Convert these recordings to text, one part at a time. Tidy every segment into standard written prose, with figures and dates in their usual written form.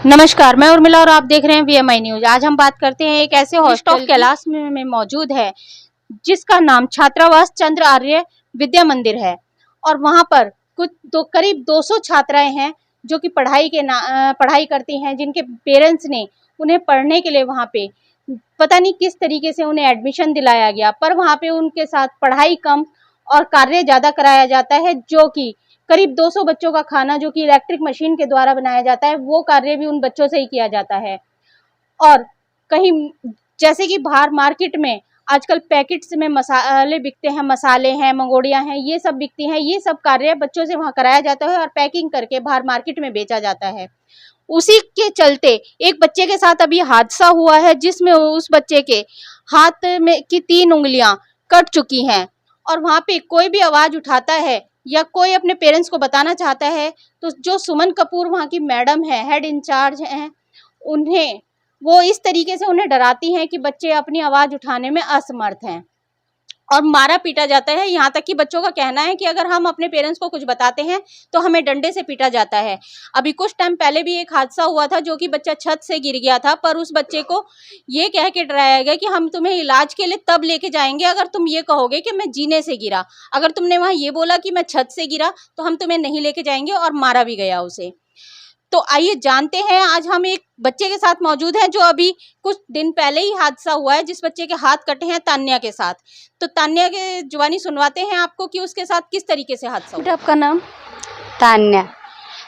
नमस्कार, मैं उर्मिला और आप देख रहे हैं वीएमआई न्यूज। आज हम बात करते हैं एक ऐसे हॉस्टल ऑफ कैलाश में मौजूद है जिसका नाम छात्रावास चंद्र आर्य विद्या मंदिर है। और वहां पर करीब 200 छात्राएं हैं जो कि पढ़ाई करती हैं, जिनके पेरेंट्स ने उन्हें पढ़ने के लिए वहां पे पता नहीं किस तरीके से उन्हें एडमिशन दिलाया गया, पर वहां पे उनके साथ पढ़ाई कम और कार्य ज्यादा कराया जाता है। जो कि करीब 200 बच्चों का खाना जो कि इलेक्ट्रिक मशीन के द्वारा बनाया जाता है, वो कार्य भी उन बच्चों से ही किया जाता है। और कहीं जैसे कि बाहर मार्केट में आजकल पैकेट्स में मसाले बिकते हैं, मसाले हैं, मंगोड़ियाँ हैं, ये सब बिकती हैं, ये सब कार्य बच्चों से वहाँ कराया जाता है और पैकिंग करके बाहर मार्केट में बेचा जाता है। उसी के चलते एक बच्चे के साथ अभी हादसा हुआ है जिसमें उस बच्चे के हाथ में की 3 उंगलियां कट चुकी हैं। और वहाँ पे कोई भी आवाज उठाता है या कोई अपने पेरेंट्स को बताना चाहता है तो जो सुमन कपूर वहाँ की मैडम है, हेड इंचार्ज हैं, उन्हें वो इस तरीके से उन्हें डराती हैं कि बच्चे अपनी आवाज उठाने में असमर्थ हैं और मारा पीटा जाता है। यहाँ तक कि बच्चों का कहना है कि अगर हम अपने पेरेंट्स को कुछ बताते हैं तो हमें डंडे से पीटा जाता है। अभी कुछ टाइम पहले भी एक हादसा हुआ था जो कि बच्चा छत से गिर गया था, पर उस बच्चे को ये कह के डराया गया कि हम तुम्हें इलाज के लिए तब लेके जाएंगे अगर तुम ये कहोगे कि मैं जीने से गिरा। अगर तुमने वहाँ ये बोला कि मैं छत से गिरा तो हम तुम्हें नहीं लेके जाएंगे, और मारा भी गया उसे। तो आइए जानते हैं, आज हम एक बच्चे के साथ मौजूद हैं जो अभी कुछ दिन पहले ही हादसा हुआ है, जिस बच्चे के हाथ कटे हैं तान्या के साथ। तो तान्या के जुबानी सुनवाते हैं आपको कि उसके साथ किस तरीके से हादसा हुआ। आपका नाम? तान्या।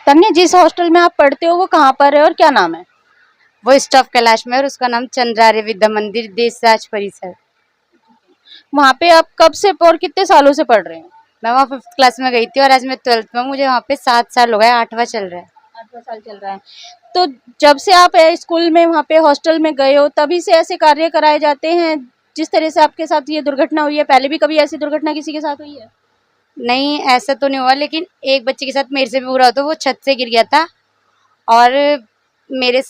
तान्या, जिस हॉस्टल में आप पढ़ते हो वो कहाँ पर है और क्या नाम है? वो स्टॉफ कैलाश में और उसका नाम चंद्र आर्य विद्या मंदिर देशराज परिसर। वहाँ पे आप कब से और कितने सालों से पढ़ रहे हैं? मैं वहाँ 5th क्लास में गई थी और आज मैं 12th में। मुझे वहाँ पे 7 साल हो गए, 8वां चल रहा है। 8वां साल चल रहा है। तो जब से आप स्कूल में वहाँ पे हॉस्टल में गए हो तभी से ऐसे कार्य कराए जाते हैं जिस तरह से आपके साथ ये दुर्घटना हुई है? पहले भी कभी ऐसी दुर्घटना किसी के साथ हुई है? नहीं, ऐसा तो नहीं हुआ, लेकिन एक बच्चे के साथ मेरे से भी बुरा हुआ। तो वो छत से गिर गया था और मेरे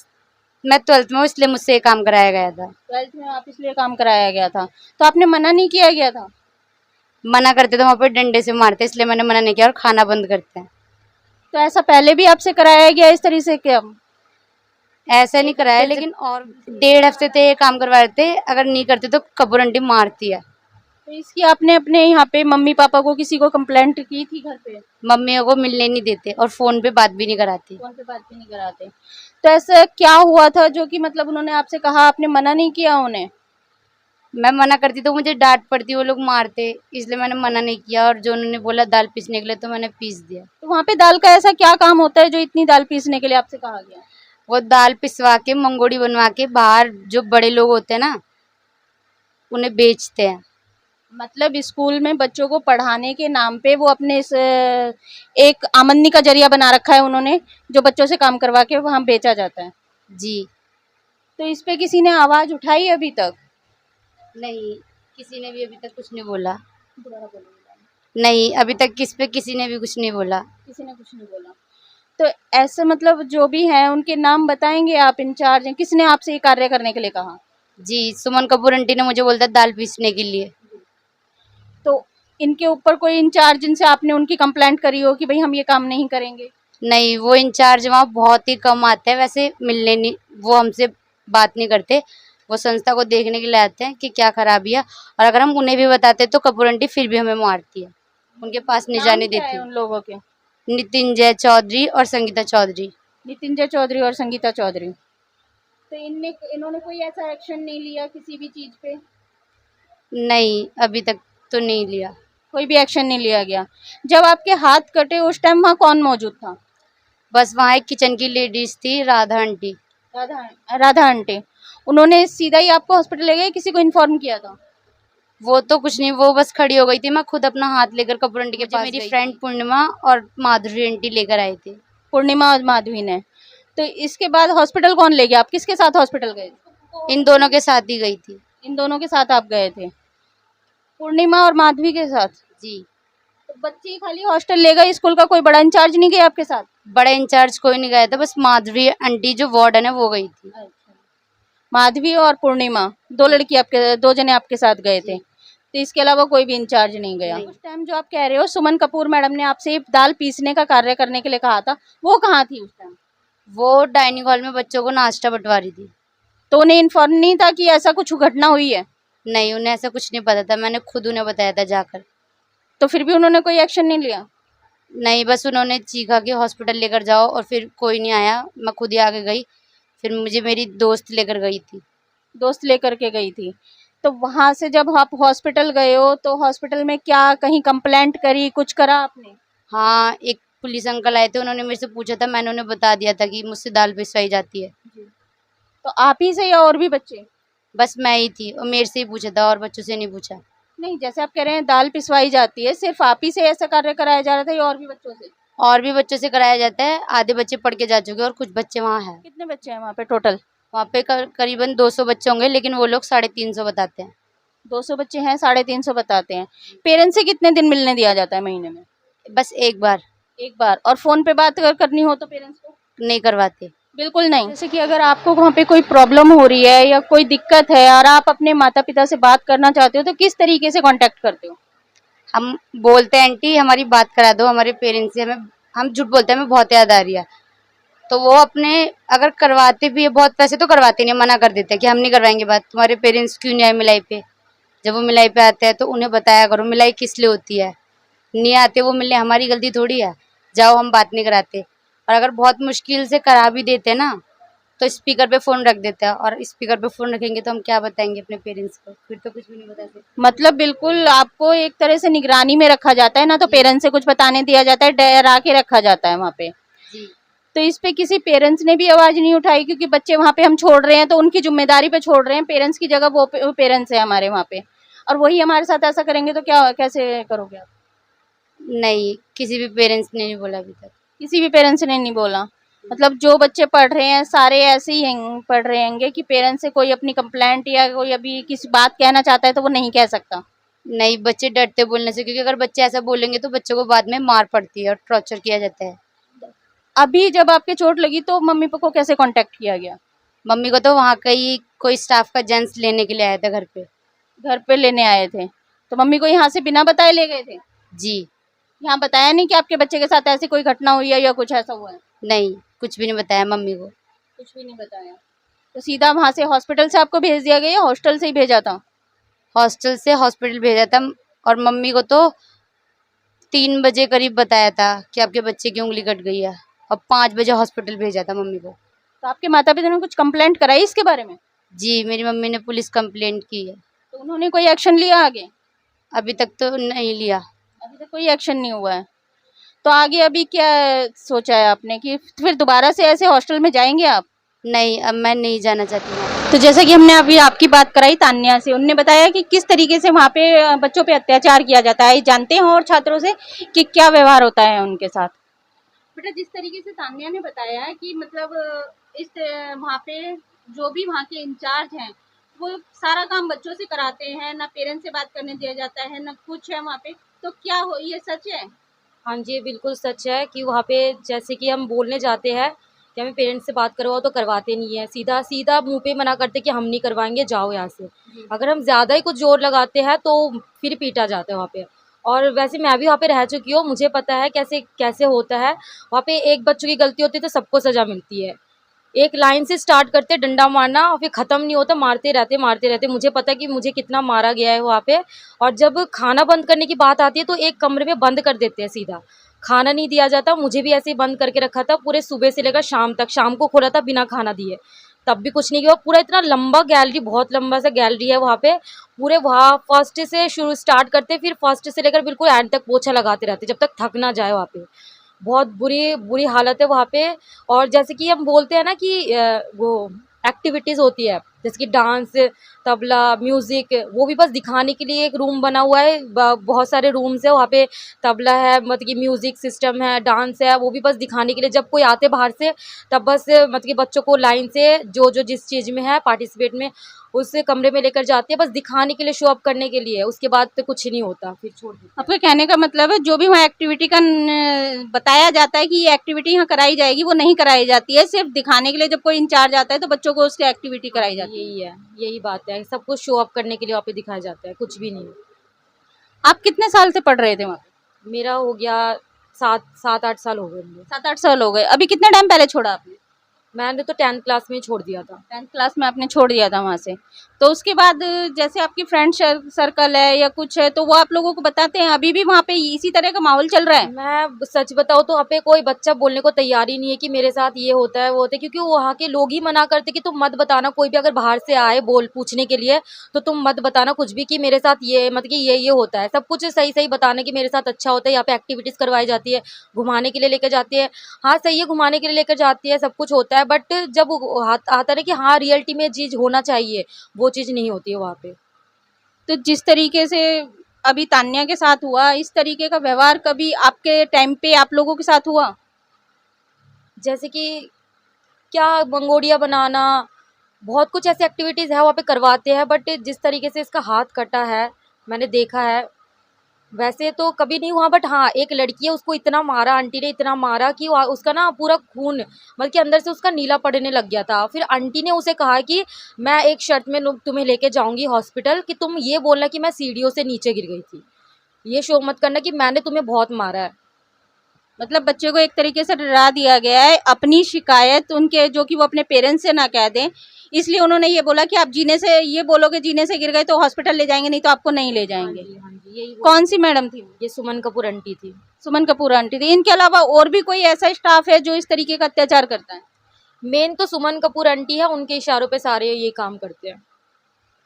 मैं 12th में हूँ, इसलिए मुझसे ये काम कराया गया था। 12th में आप इसलिए काम कराया गया था, तो आपने मना नहीं किया गया था? मना करते तो वहाँ पे डंडे से मारते, इसलिए मैंने मना नहीं किया और खाना बंद करते हैं। तो ऐसा पहले भी आपसे कराया गया इस तरह से? क्या ऐसा नहीं कराया, लेकिन और 1.5 हफ्ते थे ये काम करवा रहे थे। अगर नहीं करते तो कपूर आंटी मारती है। तो इसकी आपने अपने यहाँ पे मम्मी पापा को किसी को कंप्लेंट की थी घर पे? मम्मियों को मिलने नहीं देते और फोन पे बात भी नहीं कराती। फोन पे बात भी नहीं कराते। तो ऐसा क्या हुआ था जो कि मतलब उन्होंने आपसे कहा, आपने मना नहीं किया उन्हें? मैं मना करती तो मुझे डांट पड़ती, वो लोग मारते, इसलिए मैंने मना नहीं किया। और जो उन्होंने बोला दाल पीसने के लिए, तो मैंने पीस दिया। तो वहाँ पे दाल का ऐसा क्या काम होता है जो इतनी दाल पीसने के लिए आपसे कहा गया? वो दाल पिसवा के मंगोड़ी बनवा के बाहर जो बड़े लोग होते हैं ना, उन्हें बेचते हैं। मतलब स्कूल में बच्चों को पढ़ाने के नाम पे वो अपने एक आमदनी का जरिया बना रखा है उन्होंने, जो बच्चों से काम करवा के वहाँ बेचा जाता है। जी। तो इस पे किसी ने आवाज उठाई अभी तक? नहीं, किसी ने भी अभी तक कुछ नहीं बोला। दोबारा बोलो। नहीं, अभी तक किसी ने भी कुछ नहीं बोला। किसी ने कुछ नहीं बोला। तो ऐसे मतलब जो भी हैं उनके नाम बताएंगे आप? इंचार्ज हैं, किसने आपसे ये कार्य करने के लिए कहा? जी, सुमन कपूर आंटी ने मुझे बोला दाल पीसने के लिए। तो इनके ऊपर कोई इंचार्ज जिनसे आपने उनकी कंप्लेंट करी हो कि भाई हम ये काम नहीं करेंगे? नहीं, वो इंचार्ज वहाँ बहुत ही कम आते हैं, वैसे मिलने नहीं, वो हमसे बात नहीं करते। वो संस्था को देखने के लिए आते हैं कि क्या खराबी है, और अगर हम उन्हें भी बताते तो कपूर आंटी फिर भी हमें मारती है, उनके पास नहीं जाने देती। उन लोगों के नितिनजय चौधरी और संगीता चौधरी। नितिनजय चौधरी और संगीता चौधरी। तो इन्होंने कोई ऐसा एक्शन नहीं लिया किसी भी चीज पे? नहीं, अभी तक तो नहीं लिया। कोई भी एक्शन नहीं लिया गया। जब आपके हाथ कटे उस टाइम वहाँ कौन मौजूद था? बस वहाँ एक किचन की लेडीज थी, राधा आंटी। राधा आंटी। उन्होंने सीधा ही आपको हॉस्पिटल ले गए, किसी को इन्फॉर्म किया था? वो तो कुछ नहीं, वो बस खड़ी हो गई थी। मैं खुद अपना हाथ लेकर कपूर आंटी के पास मेरी फ्रेंड पूर्णिमा और माधुरी आंटी लेकर आई थी। पूर्णिमा और माधवी ने। तो इसके बाद हॉस्पिटल कौन ले गया? आप किसके साथ हॉस्पिटल गए? इन दोनों के साथ ही गई थी। इन दोनों के साथ आप गए थे, पूर्णिमा और माधवी के साथ? जी। तो बच्ची खाली हॉस्टल ले गई, स्कूल का कोई बड़ा इंचार्ज नहीं गया आपके साथ? बड़ा इंचार्ज कोई नहीं गया था, बस माधुरी आंटी जो वार्डन है वो गई थी। अच्छा। माधवी और पूर्णिमा, दो जने आपके साथ गए थे, तो इसके अलावा कोई भी इंचार्ज नहीं गया? उस टाइम जो आप कह रहे हो सुमन कपूर मैडम ने आपसे दाल पीसने का कार्य करने के लिए कहा था, वो कहाँ थी उस टाइम? वो डाइनिंग हॉल में बच्चों को नाश्ता बंटवा रही थी। तो उन्हें इन्फॉर्म नहीं था कि ऐसा कुछ घटना हुई है? नहीं, उन्हें ऐसा कुछ नहीं पता था, मैंने खुद उन्हें बताया था जाकर। तो फिर भी उन्होंने कोई एक्शन नहीं लिया? नहीं, बस उन्होंने चीखा कि हॉस्पिटल लेकर जाओ, और फिर कोई नहीं आया, मैं खुद ही आगे गई। फिर मुझे मेरी दोस्त लेकर गई थी। दोस्त लेकर के गई थी। तो वहां से जब आप हॉस्पिटल गए हो तो हॉस्पिटल में क्या कहीं कंप्लेंट करी, कुछ करा आपने? हाँ, एक पुलिस अंकल आए थे, उन्होंने मेरे से पूछा था, मैंने उन्हें बता दिया था कि मुझसे दाल पिसवाई जाती है। तो आप ही से या और भी बच्चे? बस मैं ही थी, और मेरे से ही पूछा था, और बच्चों से नहीं पूछा। नहीं, जैसे आप कह रहे हैं दाल पिसवाई जाती है, सिर्फ आप ही से ऐसा कार्य कराया जा रहा था या और भी बच्चों से? और भी बच्चों से कराया जाता है, आधे बच्चे पढ़ के जा चुके हैं और कुछ बच्चे वहाँ हैं। कितने बच्चे हैं वहाँ पे टोटल? वहाँ पे करीबन 200 बच्चे होंगे, लेकिन वो लोग 350 बताते हैं। 200 बच्चे हैं, 350 बताते हैं। पेरेंट्स से कितने दिन मिलने दिया जाता है महीने में? बस एक बार। एक बार। और फोन पे बात अगर करनी हो तो पेरेंट्स को? नहीं करवाते। बिल्कुल नहीं। जैसे कि अगर आपको वहाँ पे कोई प्रॉब्लम हो रही है या कोई दिक्कत है और आप अपने माता पिता से बात करना चाहते हो तो किस तरीके से कांटेक्ट करते हो? हम बोलते हैं आंटी हमारी बात करा दो, हमारे पेरेंट्स से हमें, हम झूठ बोलते हैं हमें बहुत याद आ रही है। तो वो अपने अगर करवाते भी है बहुत, वैसे तो करवाते नहीं, मना कर देते हैं कि हम नहीं करवाएंगे बात, तुम्हारे पेरेंट्स क्यों नहीं आए मिलाई पे। जब वो मिलाई पे आते हैं तो उन्हें बताया करो मिलाई किस लिए होती है। नहीं आते वो मिलने, हमारी गलती थोड़ी है, जाओ हम बात नहीं कराते। और अगर बहुत मुश्किल से करा भी देते हैं ना, तो स्पीकर पे फ़ोन रख देते हैं, और स्पीकर पे फ़ोन रखेंगे तो हम क्या बताएंगे अपने पेरेंट्स को, फिर तो कुछ भी नहीं बता सकते। मतलब बिल्कुल आपको एक तरह से निगरानी में रखा जाता है ना, तो पेरेंट्स से कुछ बताने दिया जाता है, डरा के रखा जाता है वहाँ पे। जी। तो इस पे किसी पेरेंट्स ने भी आवाज नहीं उठाई? क्योंकि बच्चे वहाँ पे हम छोड़ रहे हैं तो उनकी जिम्मेदारी पे छोड़ रहे हैं, पेरेंट्स की जगह वो पेरेंट्स है हमारे वहाँ पे, और वही हमारे साथ ऐसा करेंगे तो क्या कैसे करोगे आप? नहीं, किसी भी पेरेंट्स ने नहीं बोला अभी तक। किसी भी पेरेंट्स ने नहीं बोला? मतलब जो बच्चे पढ़ रहे हैं सारे ऐसे ही पढ़ रहे होंगे कि पेरेंट्स से कोई अपनी कंप्लेंट या कोई अभी किसी बात कहना चाहता है तो वो नहीं कह सकता? नहीं, बच्चे डरते बोलने से, क्योंकि अगर बच्चे ऐसा बोलेंगे तो बच्चों को बाद में मार पड़ती है और टॉर्चर किया जाता है। अभी जब आपके चोट लगी तो मम्मी पापा को कैसे कांटेक्ट किया गया? मम्मी को तो वहाँ का ही कोई स्टाफ का जेंट्स लेने के लिए आया था घर पे। घर पे लेने आए थे तो मम्मी को यहाँ से बिना बताए ले गए थे? जी। यहाँ बताया नहीं कि आपके बच्चे के साथ ऐसी कोई घटना हुई है या कुछ ऐसा हुआ है? नहीं, कुछ भी नहीं बताया मम्मी को। कुछ भी नहीं बताया। तो सीधा वहां से हॉस्पिटल से आपको भेज दिया गया या हॉस्टल से ही भेजा था? हॉस्टल से हॉस्पिटल भेजा था, और मम्मी को तो 3 बजे करीब बताया था कि आपके बच्चे की उंगली कट गई है, और 5 बजे हॉस्पिटल भेजा था मम्मी को। तो आपके माता पिता ने कुछ कंप्लेंट कराई इसके बारे में? जी, मेरी मम्मी ने पुलिस कंप्लेंट की है। तो उन्होंने कोई एक्शन लिया आगे? अभी तक तो नहीं लिया। अभी तक कोई एक्शन नहीं हुआ है। तो आगे अभी क्या सोचा है आपने कि फिर दोबारा से ऐसे हॉस्टल में जाएंगे आप? नहीं, अब मैं नहीं जाना चाहती हूँ। तो जैसे कि हमने अभी आपकी बात कराई तान्या से, उन्होंने बताया कि किस तरीके से वहाँ पे बच्चों पे अत्याचार किया जाता है, जानते हैं और छात्रों से कि क्या व्यवहार होता है उनके साथ। बेटा जिस तरीके से तान्या ने बताया कि मतलब इस वहाँ पे जो भी वहाँ के इंचार्ज हैं वो सारा काम बच्चों से कराते हैं, ना पेरेंट्स से बात करने दिया जाता है ना कुछ है वहाँ पे, तो क्या हो ये सच है? हाँ जी, बिल्कुल सच है कि वहाँ पे जैसे कि हम बोलने जाते हैं कि हमें पेरेंट्स से बात करवाओ तो करवाते नहीं है, सीधा सीधा मुंह पे मना करते कि हम नहीं करवाएंगे, जाओ यहाँ से। अगर हम ज़्यादा ही कुछ जोर लगाते हैं तो फिर पीटा जाता है वहाँ पे। और वैसे मैं भी वहाँ पे रह चुकी हूँ, मुझे पता है कैसे कैसे होता है। वहाँ पे एक बच्चों की गलती होती है तो सबको सज़ा मिलती है। एक लाइन से स्टार्ट करते डंडा मारना और फिर ख़त्म नहीं होता, मारते रहते मारते रहते। मुझे पता है कि मुझे कितना मारा गया है वहाँ पे। और जब खाना बंद करने की बात आती है तो एक कमरे में बंद कर देते हैं सीधा, खाना नहीं दिया जाता। मुझे भी ऐसे ही बंद करके रखा था पूरे सुबह से लेकर शाम तक, शाम को खोला था बिना खाना दिए, तब भी कुछ नहीं किया। पूरा इतना लंबा गैलरी, बहुत लंबा सा गैलरी है वहाँ पे, पूरे वहाँ फर्स्ट से शुरू स्टार्ट करते, फिर फर्स्ट से लेकर बिल्कुल एंड तक पोछा लगाते रहते जब तक थक ना जाए वहाँ पे। बहुत बुरी बुरी हालत है वहाँ पे। और जैसे कि हम बोलते हैं ना कि वो एक्टिविटीज़ होती है जैसे कि डांस, तबला, म्यूज़िक, वो भी बस दिखाने के लिए एक रूम बना हुआ है। बहुत सारे रूम्स है वहाँ पे, तबला है, मतलब कि म्यूज़िक सिस्टम है, डांस है, वो भी बस दिखाने के लिए। जब कोई आते बाहर से तब बस मतलब कि बच्चों को लाइन से जो जो जिस चीज़ में है पार्टिसिपेट में उस कमरे में लेकर जाते हैं, बस दिखाने के लिए, शो अप करने के लिए। उसके बाद तो कुछ नहीं होता, फिर छोड़ देते हैं। आपके कहने का मतलब है जो भी वहाँ एक्टिविटी का बताया जाता है कि ये एक्टिविटी यहाँ कराई जाएगी वो नहीं कराई जाती है, सिर्फ दिखाने के लिए जब कोई इंचार्ज आता है तो बच्चों को उसकी एक्टिविटी कराई जाती है। यही है, यही बात है, सब कुछ शो अप करने के लिए वहाँ पे दिखाया जाता है, कुछ भी नहीं। आप कितने साल से पढ़ रहे थे वहाँ पे? मेरा हो गया 7-8 साल हो गए मुझे। 7-8 साल हो गए। अभी कितने टाइम पहले छोड़ा आपने? मैंने तो 10th क्लास में ही छोड़ दिया था। 10th क्लास में आपने छोड़ दिया था वहाँ से। तो उसके बाद जैसे आपकी फ्रेंड सर्कल है या कुछ है, तो वो आप लोगों को बताते हैं? अभी भी वहाँ पे इसी तरह का माहौल चल रहा है? मैं सच बताऊँ तो वहाँ पे कोई बच्चा बोलने को तैयार ही नहीं है कि मेरे साथ ये होता है वो होता है, क्योंकि वहाँ के लोग ही मना करते कि तुम मत बताना, कोई भी अगर बाहर से आए बोल पूछने के लिए तो तुम मत बताना कुछ भी कि मेरे साथ ये मतलब कि ये होता है। सब कुछ सही सही बताना कि मेरे साथ अच्छा होता है। यहाँ पे एक्टिविटीज़ करवाई जाती है, घुमाने के लिए लेकर जाती है। हाँ सही है, घुमाने के लिए लेकर जाती है, सब कुछ होता है, बट जब आता है कि हाँ रियलिटी में चीज़ होना चाहिए, वो चीज़ नहीं होती है वहाँ पे। तो जिस तरीके से अभी तान्या के साथ हुआ, इस तरीके का व्यवहार कभी आपके टाइम पे आप लोगों के साथ हुआ? जैसे कि क्या मंगोड़िया बनाना, बहुत कुछ ऐसी एक्टिविटीज़ है वहाँ पे करवाते हैं, बट जिस तरीके से इसका हाथ कटा है मैंने देखा है, वैसे तो कभी नहीं हुआ। बट हाँ एक लड़की है, उसको इतना मारा, आंटी ने इतना मारा कि उसका ना पूरा खून मतलब कि अंदर से उसका नीला पड़ने लग गया था। फिर आंटी ने उसे कहा कि मैं एक शर्त में तुम्हें लेके जाऊंगी हॉस्पिटल, कि तुम ये बोलना कि मैं सीढ़ियों से नीचे गिर गई थी, ये शो मत करना कि मैंने तुम्हें बहुत मारा है। मतलब बच्चे को एक तरीके से डरा दिया गया है, अपनी शिकायत उनके जो कि वो अपने पेरेंट्स से ना कह दें, इसलिए उन्होंने ये बोला कि आप जीने से ये बोलोगे जीने से गिर गए तो हॉस्पिटल ले जाएंगे, नहीं तो आपको नहीं ले जाएंगे। हाँ जी यही कौन सी मैडम थी? ये सुमन कपूर आंटी थी। सुमन कपूर आंटी थी। इनके अलावा और भी कोई ऐसा स्टाफ है जो इस तरीके का अत्याचार करता है? मेन तो सुमन कपूर आंटी है, उनके इशारों पे सारे ये काम करते हैं।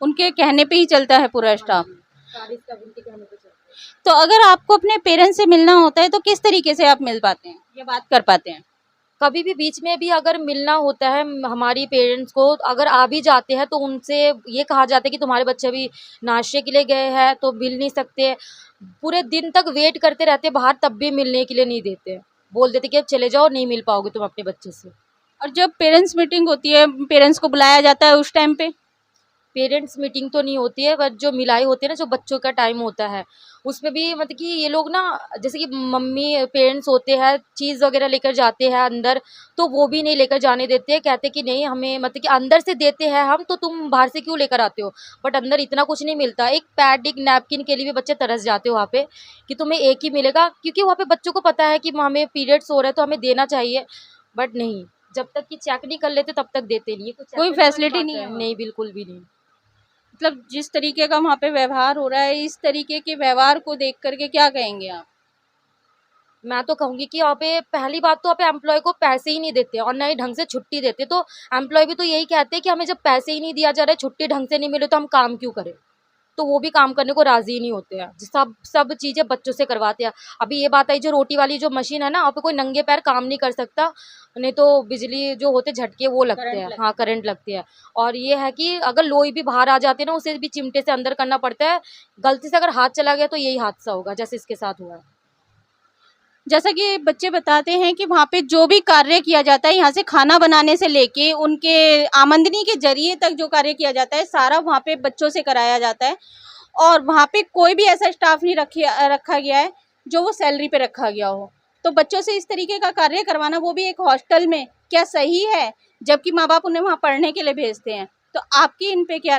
उनके कहने पे ही चलता है पूरा स्टाफ? सारे स्टाफ उनके कहने पे चलते हैं। तो अगर आपको अपने पेरेंट्स से मिलना होता है तो किस तरीके से आप मिल पाते हैं या बात कर पाते हैं? कभी भी बीच में भी अगर मिलना होता है हमारी पेरेंट्स को, अगर आ भी जाते हैं तो उनसे ये कहा जाता है कि तुम्हारे बच्चे अभी नाश्ते के लिए गए हैं तो मिल नहीं सकते। पूरे दिन तक वेट करते रहते बाहर, तब भी मिलने के लिए नहीं देते, बोल देते कि अब चले जाओ, नहीं मिल पाओगे तुम अपने बच्चे से। और जब पेरेंट्स मीटिंग होती है, पेरेंट्स को बुलाया जाता है उस टाइम पे? पेरेंट्स मीटिंग तो नहीं होती है, बट जो मिलाई होती है ना, जो बच्चों का टाइम होता है उसमें भी मतलब कि ये लोग ना, जैसे कि मम्मी पेरेंट्स होते हैं चीज़ वगैरह लेकर जाते हैं अंदर, तो वो भी नहीं लेकर जाने देते हैं, कहते कि नहीं हमें मतलब कि अंदर से देते हैं हम, तो तुम बाहर से क्यों लेकर आते हो। बट अंदर इतना कुछ नहीं मिलता, एक पैड एक नैपकिन के लिए भी बच्चे तरस जाते हो वहाँ पे कि तुम्हें एक ही मिलेगा, क्योंकि वहाँ पे बच्चों को पता है कि हमें पीरियड्स हो रहे हैं तो हमें देना चाहिए, बट नहीं, जब तक कि चेक नहीं कर लेते तब तक देते नहीं है। कोई फैसिलिटी नहीं है? नहीं, बिल्कुल भी नहीं। मतलब जिस तरीके का वहाँ पे व्यवहार हो रहा है, इस तरीके के व्यवहार को देख करके क्या कहेंगे आप? मैं तो कहूँगी कि यहाँ पे पहली बात तो यहाँ पे एम्प्लॉय को पैसे ही नहीं देते और ना ही ढंग से छुट्टी देते, तो एम्प्लॉय भी तो यही कहते हैं कि हमें जब पैसे ही नहीं दिया जा रहा है, छुट्टी ढंग से नहीं मिले तो हम काम क्यों करें, तो वो भी काम करने को राजी ही नहीं होते हैं। सब चीज़ें बच्चों से करवाते हैं। अभी ये बात आई जो रोटी वाली जो मशीन है ना, वहाँ पे कोई नंगे पैर काम नहीं कर सकता, नहीं तो बिजली जो होते झटके वो लगते हैं, हाँ करंट लगती है। और ये है कि अगर लोई भी बाहर आ जाते हैं ना, उसे भी चिमटे से अंदर करना पड़ता है, गलती से अगर हाथ चला गया तो यही हादसा होगा जैसे इसके साथ हुआ है। जैसा कि बच्चे बताते हैं कि वहाँ पे जो भी कार्य किया जाता है, यहाँ से खाना बनाने से लेके उनके आमदनी के जरिए तक जो कार्य किया जाता है, सारा वहाँ पे बच्चों से कराया जाता है। और वहाँ पे कोई भी ऐसा स्टाफ नहीं रखा गया है जो वो सैलरी पे रखा गया हो। तो बच्चों से इस तरीके का कार्य करवाना, वो भी एक हॉस्टल में, क्या सही है? जबकि माँ बाप उन्हें वहाँ पढ़ने के लिए भेजते हैं। तो आपकी इन पे क्या